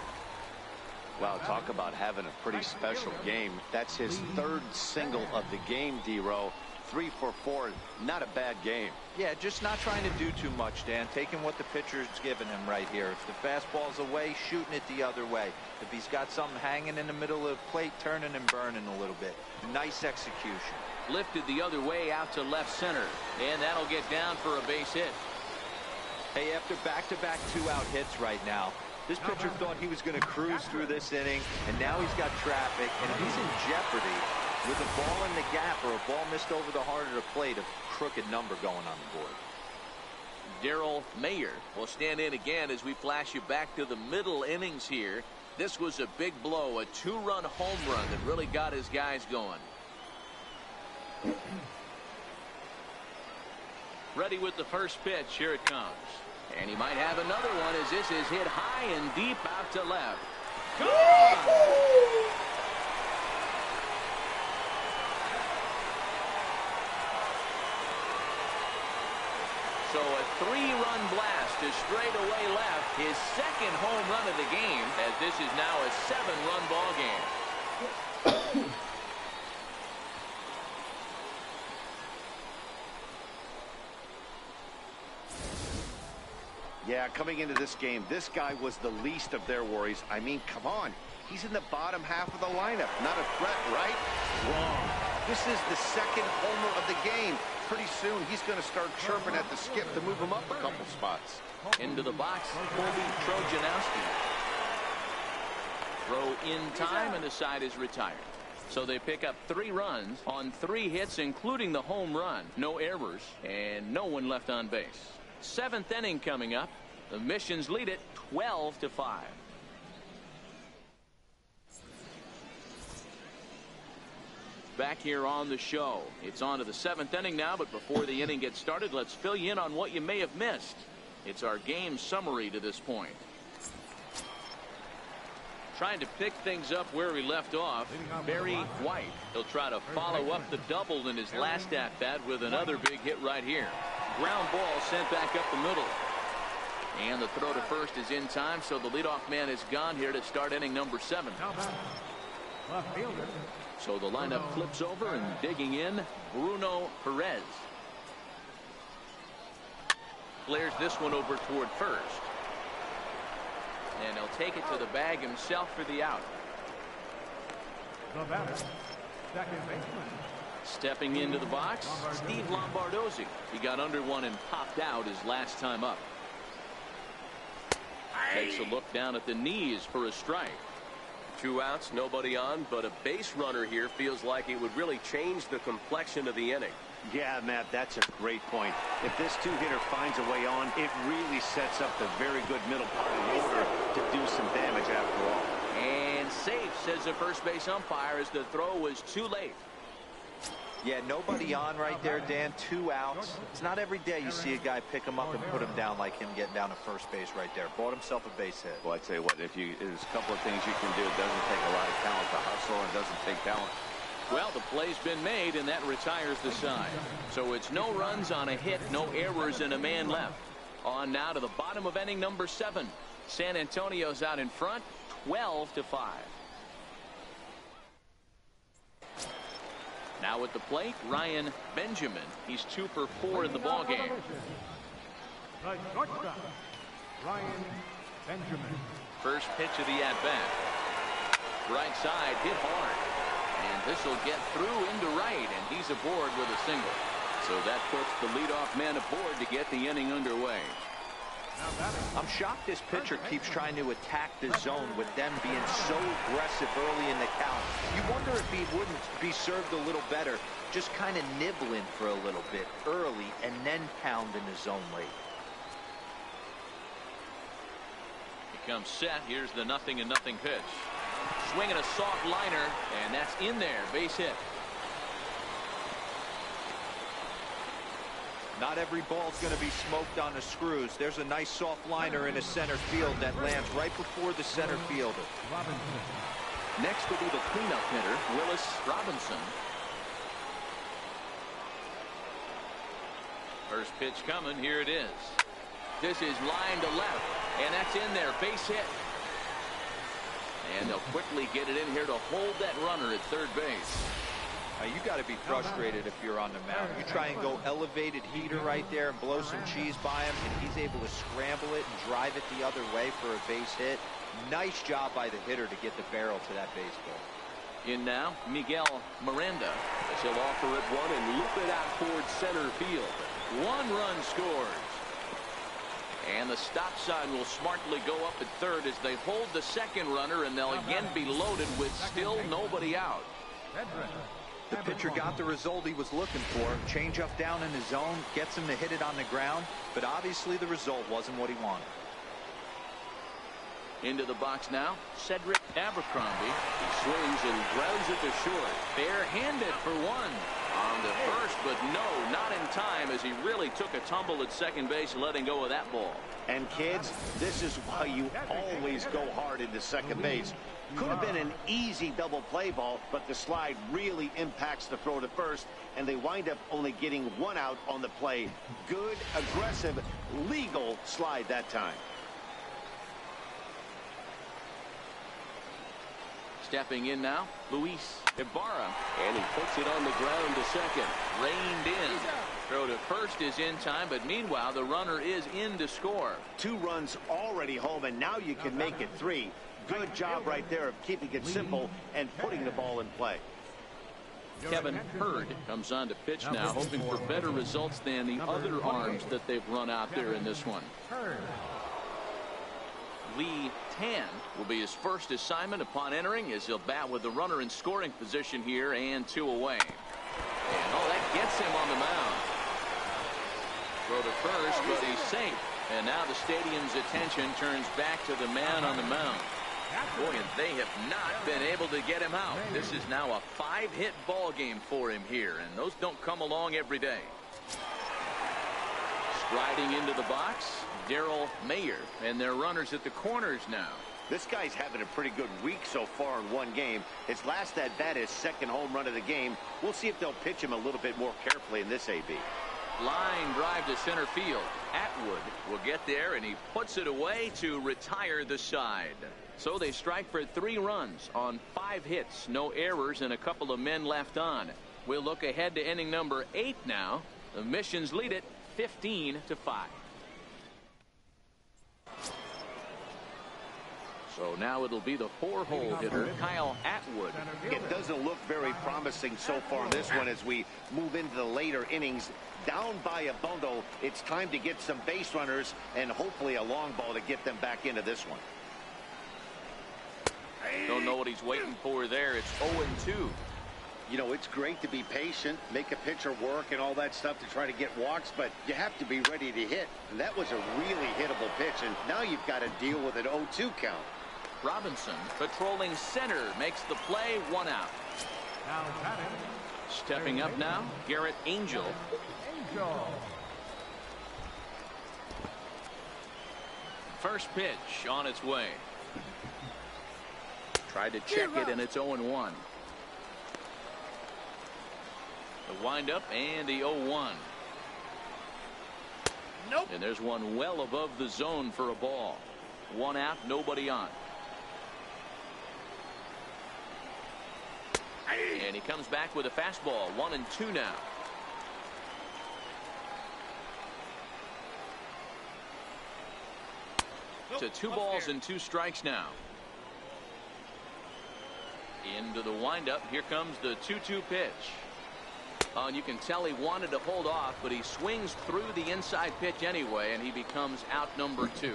Wow, talk about having a pretty special game. That's his 3rd single of the game, D-Row. 3 for 4, not a bad game. Yeah, just not trying to do too much, Dan. Taking what the pitcher's giving him right here. If the fastball's away, shooting it the other way. If he's got something hanging in the middle of the plate, turning and burning a little bit. Nice execution. Lifted the other way out to left center, and that'll get down for a base hit. Hey, after back-to-back 2-out hits right now, this pitcher thought he was going to cruise through this inning, and now he's got traffic, and if he's in jeopardy with a ball in the gap or a ball missed over the heart of the plate, a crooked number going on the board. Darryl Mayer will stand in again as we flash you back to the middle innings here. This was a big blow, a 2-run home run that really got his guys going. Ready with the first pitch. Here it comes. And he might have another one as this is hit high and deep out to left. So a 3-run blast to straightaway left. His 2nd home run of the game, as this is now a 7-run ball game. Yeah, coming into this game, this guy was the least of their worries. I mean, come on. He's in the bottom half of the lineup. Not a threat, right? Wrong. This is the 2nd homer of the game. Pretty soon, he's going to start chirping at the skip to move him up a couple spots. Into the box, Colby Trojanowski. Throw in time, and the side is retired. So they pick up 3 runs on 3 hits, including the home run. No errors, and no one left on base. 7th inning coming up. The Missions lead it 12-5. Back here on the show. It's on to the 7th inning now, but before the inning gets started, let's fill you in on what you may have missed. It's our game summary to this point. Trying to pick things up where he left off, Barry White. He'll try to follow up the double in his last at-bat with another big hit right here. Ground ball sent back up the middle. And the throw to first is in time, so the leadoff man is gone here to start inning number 7. So the lineup flips over, and digging in, Bruno Perez. Flares this one over toward first. And he'll take it to the bag himself for the out. The batter, 2nd baseman. Stepping into the box, Steve Lombardozzi. He got under one and popped out his last time up. Takes a look down at the knees for a strike. 2 outs, nobody on, but a base runner here feels like it would really change the complexion of the inning. Yeah, Matt, that's a great point. If this 2-hitter finds a way on, it really sets up the very good middle part of the order to do some damage after all. And safe, says the first base umpire, as the throw was too late. Yeah, nobody on right there, Dan. 2 outs. It's not every day you see a guy pick him up and put him down like him getting down to first base right there. Bought himself a base hit. Well, I tell you what, there's a couple of things you can do. It doesn't take a lot of talent to hustle, and it doesn't take talent. Well, the play's been made, and that retires the side. So it's no runs on a hit, no errors, and a man left. On now to the bottom of inning number 7. San Antonio's out in front, 12-5. Now at the plate, Ryan Benjamin. He's 2 for 4 in the ballgame. The shortstop, Ryan Benjamin. First pitch of the at-bat. Right side, hit hard. And this will get through into right, and he's aboard with a single. So that puts the leadoff man aboard to get the inning underway. I'm shocked this pitcher keeps trying to attack the zone with them being so aggressive early in the count. You wonder if he wouldn't be served a little better, just kind of nibbling for a little bit early and then pounding the zone late. He comes set. Here's the 0-0 pitch. Swinging a soft liner, and that's in there. Base hit. Not every ball's going to be smoked on the screws. There's a nice soft liner in the center field that lands right before the center fielder. Next will be the cleanup hitter, Willis Robinson. First pitch coming. Here it is. This is line to left, and that's in there. Base hit. And they'll quickly get it in here to hold that runner at third base. You got to be frustrated if you're on the mound. You try and go elevated heater right there and blow some cheese by him, and he's able to scramble it and drive it the other way for a base hit. Nice job by the hitter to get the barrel to that baseball. In now, Miguel Miranda, as he'll offer it one and loop it out towards center field. 1 run scores. And the stop sign will smartly go up at third as they hold the second runner, and they'll again be loaded with still nobody out. The pitcher got the result he was looking for. Change up down in the zone, gets him to hit it on the ground, but obviously the result wasn't what he wanted. Into the box now, Cedric Abercrombie. He swings and grounds it to short. Bare-handed for 1 on the first, but no, not in time, as he really took a tumble at second base, letting go of that ball. And kids, this is why you always go hard into second base. Could have been an easy double play ball, but the slide really impacts the throw to first, and they wind up only getting 1 out on the play. Good, aggressive, legal slide that time. Stepping in now, Luis Ibarra, and he puts it on the ground to second. Reined in. Throw to first is in time, but meanwhile the runner is in to score. 2 runs already home, and now you can make it 3. Good job right there of keeping it simple and putting the ball in play. Kevin Hurd comes on to pitch now, hoping for better results than the other arms that they've run out there in this one. Lee Tan will be his first assignment upon entering, as he'll bat with the runner in scoring position here and 2 away. And that gets him on the mound. Throw to first, but he's safe. And now the stadium's attention turns back to the man on the mound. Boy, and they have not been able to get him out. This is now a 5-hit ball game for him here, and those don't come along every day. Striding into the box, Darryl Mayer, and their runners at the corners now. This guy's having a pretty good week so far in 1 game. His last at bat is second home run of the game. We'll see if they'll pitch him a little bit more carefully in this AB. Line drive to center field. Atwood will get there, and he puts it away to retire the side. So they strike for 3 runs on 5 hits, no errors, and a couple of men left on. We'll look ahead to inning number 8 now. The Missions lead it 15-5. So now it'll be the 4-hole hitter, Kyle Atwood. It doesn't look very promising so far in this one as we move into the later innings. Down by a bundle, it's time to get some base runners and hopefully a long ball to get them back into this one. Don't know what he's waiting for there. It's 0-2. You know, it's great to be patient, make a pitcher work and all that stuff to try to get walks, but you have to be ready to hit. And that was a really hittable pitch, and now you've got to deal with an 0-2 count. Robinson patrolling center makes the play, 1 out. Now batting, Stepping up now, Garrett Angel. First pitch on its way. Tried to check it, and it's 0-1. The windup and the 0-1. Nope. And there's one well above the zone for a ball. One out, nobody on. And he comes back with a fastball. 1-2 now. To 2 balls and 2 strikes now. Into the windup. Here comes the 2-2 pitch. Oh, and you can tell he wanted to hold off, but he swings through the inside pitch anyway, and he becomes out number 2.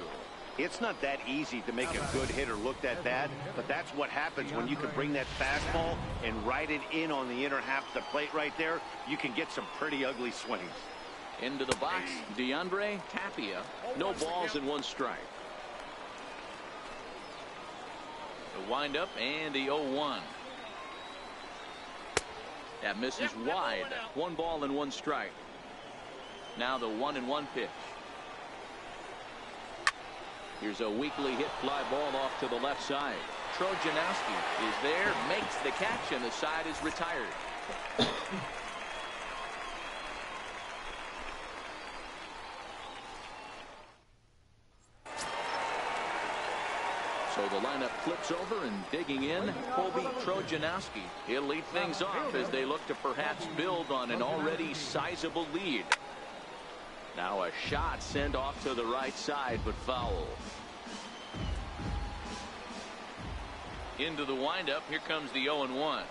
It's not that easy to make a good hitter look that bad, but that's what happens when you can bring that fastball and ride it in on the inner half of the plate right there. You can get some pretty ugly swings. Into the box, DeAndre Tapia. No balls and 1 strike. The windup and the 0-1. That misses wide. 1 ball and 1 strike. Now the 1-1 pitch. Here's a weakly hit fly ball off to the left side. Trojanowski is there, makes the catch, and the side is retired. So the lineup flips over, and digging in, Colby Trojanowski. He'll lead things off as they look to perhaps build on an already sizable lead. Now a shot sent off to the right side, but foul. Into the windup. Here comes the 0-1.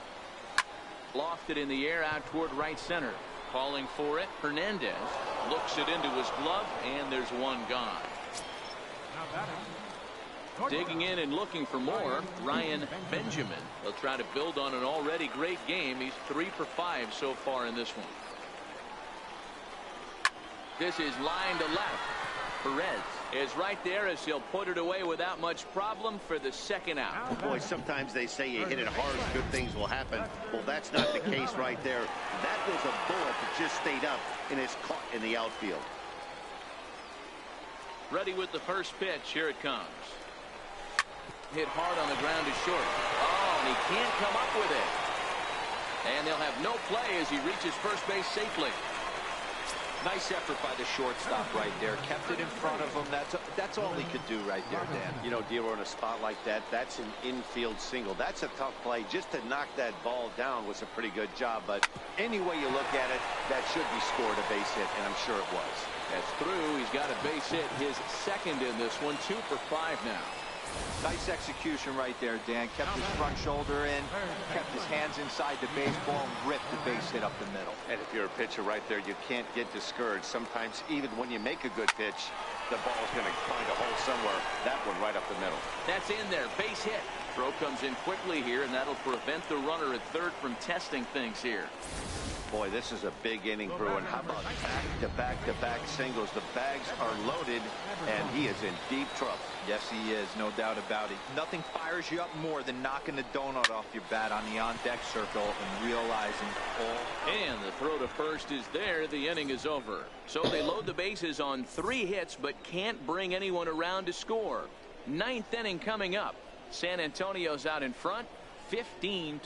Lofted in the air out toward right center. Calling for it, Hernandez looks it into his glove, and there's 1 gone. Digging in and looking for more, Ryan Benjamin. They'll try to build on an already great game. He's 3 for 5 so far in this one. This is line to left. Perez is right there as he'll put it away without much problem for the 2nd out. Boy, sometimes they say you hit it hard, good things will happen. Well, that's not the case right there. That was a bullet that just stayed up and is caught in the outfield. Ready with the first pitch. Here it comes. Hit hard on the ground to short. Oh, and he can't come up with it. And they'll have no play as he reaches first base safely. Nice effort by the shortstop right there. Kept it in front of him. That's all he could do right there, Dan. You know, Dero, in a spot like that, that's an infield single. That's a tough play. Just to knock that ball down was a pretty good job. But any way you look at it, that should be scored a base hit, and I'm sure it was. That's through. He's got a base hit, his 2nd in this one. 2 for 5 now. Nice execution right there, Dan. Kept his front shoulder in, kept his hands inside the baseball, and ripped the base hit up the middle. And if you're a pitcher right there, you can't get discouraged. Sometimes, even when you make a good pitch, the ball's going to find a hole somewhere. That one right up the middle. That's in there. Base hit. Throw comes in quickly here, and that'll prevent the runner at 3rd from testing things here. Boy, this is a big inning, Bruin. How about back-to-back singles? The bags are loaded, and he is in deep trouble. Yes, he is, no doubt about it. Nothing fires you up more than knocking the donut off your bat on the on-deck circle and realizing all. And the throw to first is there. The inning is over. So they load the bases on 3 hits, but can't bring anyone around to score. 9th inning coming up. San Antonio's out in front, 15-5.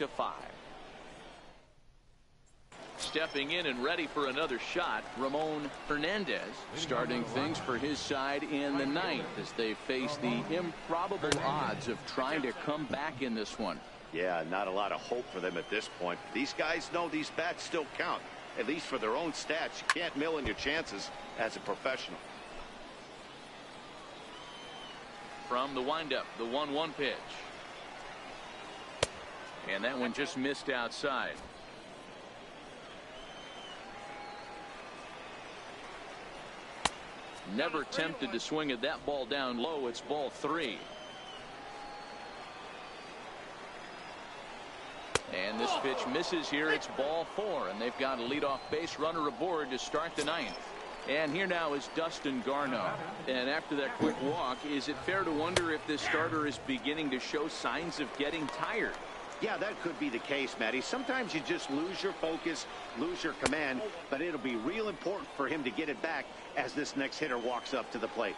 Stepping in and ready for another shot, Ramon Hernandez starting things for his side in the 9th as they face the improbable odds of trying to come back in this one. Yeah, not a lot of hope for them at this point. These guys know these bats still count, at least for their own stats. You can't mill in your chances as a professional. From the windup, the 1-1 pitch. And that one just missed outside. Never tempted to swing at that ball down low. It's ball 3. And this pitch misses here. It's ball 4, and they've got a leadoff base runner aboard to start the 9th. And here now is Dustin Garneau. And after that quick walk, is it fair to wonder if this starter is beginning to show signs of getting tired? Yeah, that could be the case, Matty. Sometimes you just lose your focus, lose your command, but it'll be real important for him to get it back as this next hitter walks up to the plate.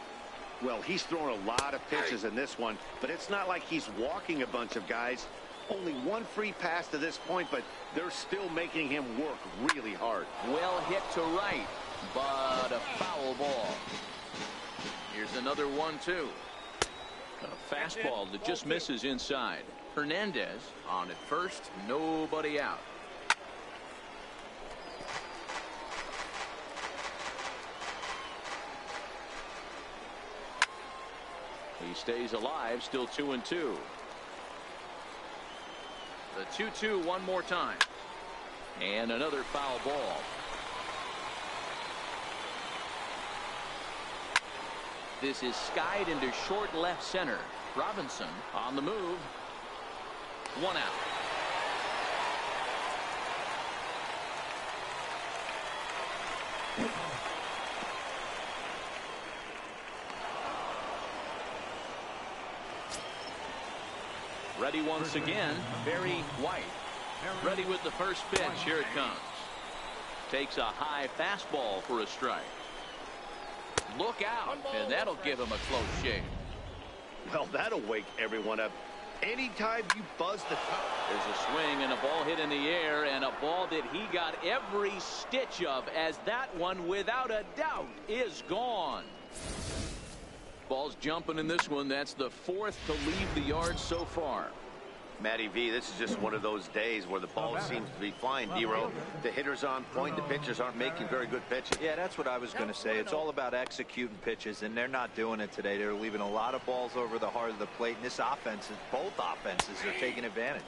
Well, he's thrown a lot of pitches in this one, but it's not like he's walking a bunch of guys. Only one free pass to this point, but they're still making him work really hard. Well hit to right, but a foul ball. Here's another 1-2. A fastball that just misses inside. Hernandez on at first, nobody out. He stays alive, still 2-2. The 2-2 one more time. And another foul ball. This is skied into short left center. Robinson on the move. One out. Ready once again, Barry White. Ready with the first pitch. Here it comes. Takes a high fastball for a strike. Look out, and that'll give him a close shave. Well, that'll wake everyone up. Anytime you buzz the... There's a swing and a ball hit in the air, and a ball that he got every stitch of, as that one, without a doubt, is gone. Ball's jumping in this one. That's the fourth to leave the yard so far. Matty V, this is just one of those days where the ball seems to be flying, D-Row. The hitter's on point. The pitchers aren't making very good pitches. Yeah, that's what I was going to say. It's all about executing pitches, and they're not doing it today. They're leaving a lot of balls over the heart of the plate, and this offense, both offenses are taking advantage.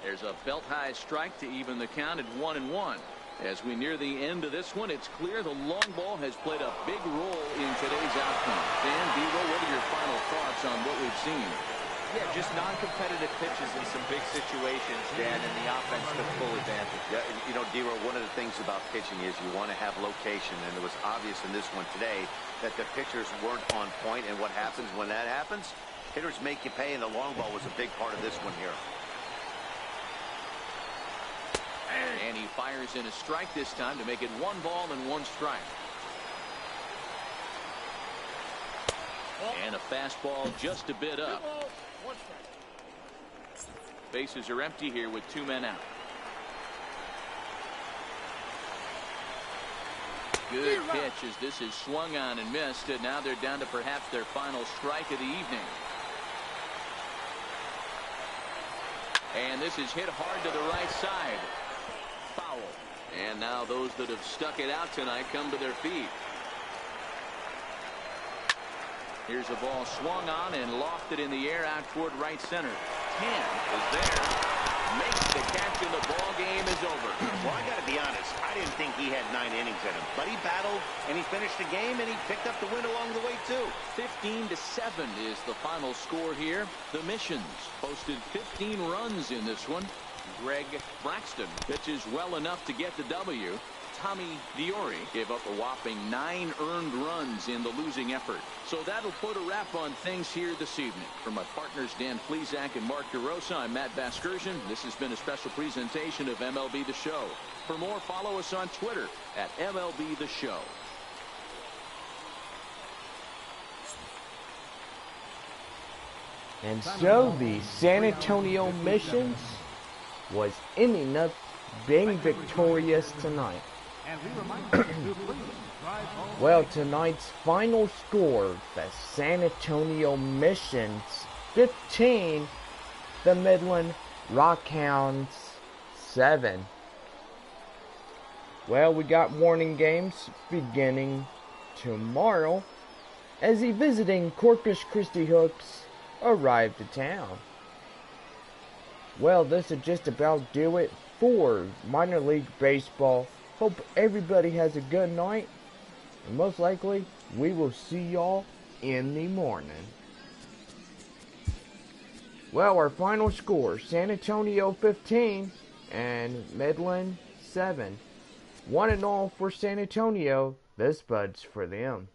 There's a belt-high strike to even the count at 1-1. As we near the end of this one, it's clear the long ball has played a big role in today's outcome. Dan, D-Row, what are your final thoughts on what we've seen? Yeah, just non-competitive pitches in some big situations, Dan, and the offense took full advantage. Yeah, you know, D-Row, one of the things about pitching is you want to have location, and it was obvious in this one today that the pitchers weren't on point, and what happens when that happens? Hitters make you pay, and the long ball was a big part of this one here. And he fires in a strike this time to make it 1 ball and 1 strike. And a fastball just a bit up. Bases are empty here with 2 men out. Good pitch as this is swung on and missed, and now they're down to perhaps their final strike of the evening. And this is hit hard to the right side. Foul. And now those that have stuck it out tonight come to their feet. Here's a ball swung on and lofted in the air out toward right center. 10 is there. Makes the catch, and the ball game is over. Well, I got to be honest. I didn't think he had 9 innings in him, but he battled and he finished the game and he picked up the win along the way too. 15-7 is the final score here. The Missions posted 15 runs in this one. Greg Braxton pitches well enough to get the W. Tommy Diori gave up a whopping 9 earned runs in the losing effort. So that'll put a wrap on things here this evening. For my partners Dan Plesac and Mark DeRosa, I'm Matt Vasgersian. This has been a special presentation of MLB The Show. For more, follow us on Twitter at MLB The Show. And so the San Antonio Missions was ending up being victorious tonight. Well, tonight's final score, the San Antonio Missions 15, the Midland Rockhounds 7. Well, we got morning games beginning tomorrow as the visiting Corpus Christi Hooks arrive to town. Well, this would just about do it for minor league baseball. Hope everybody has a good night, and most likely we will see y'all in the morning. Well, our final score, San Antonio 15 and Midland 7. 1-0 for San Antonio. This bud's for them.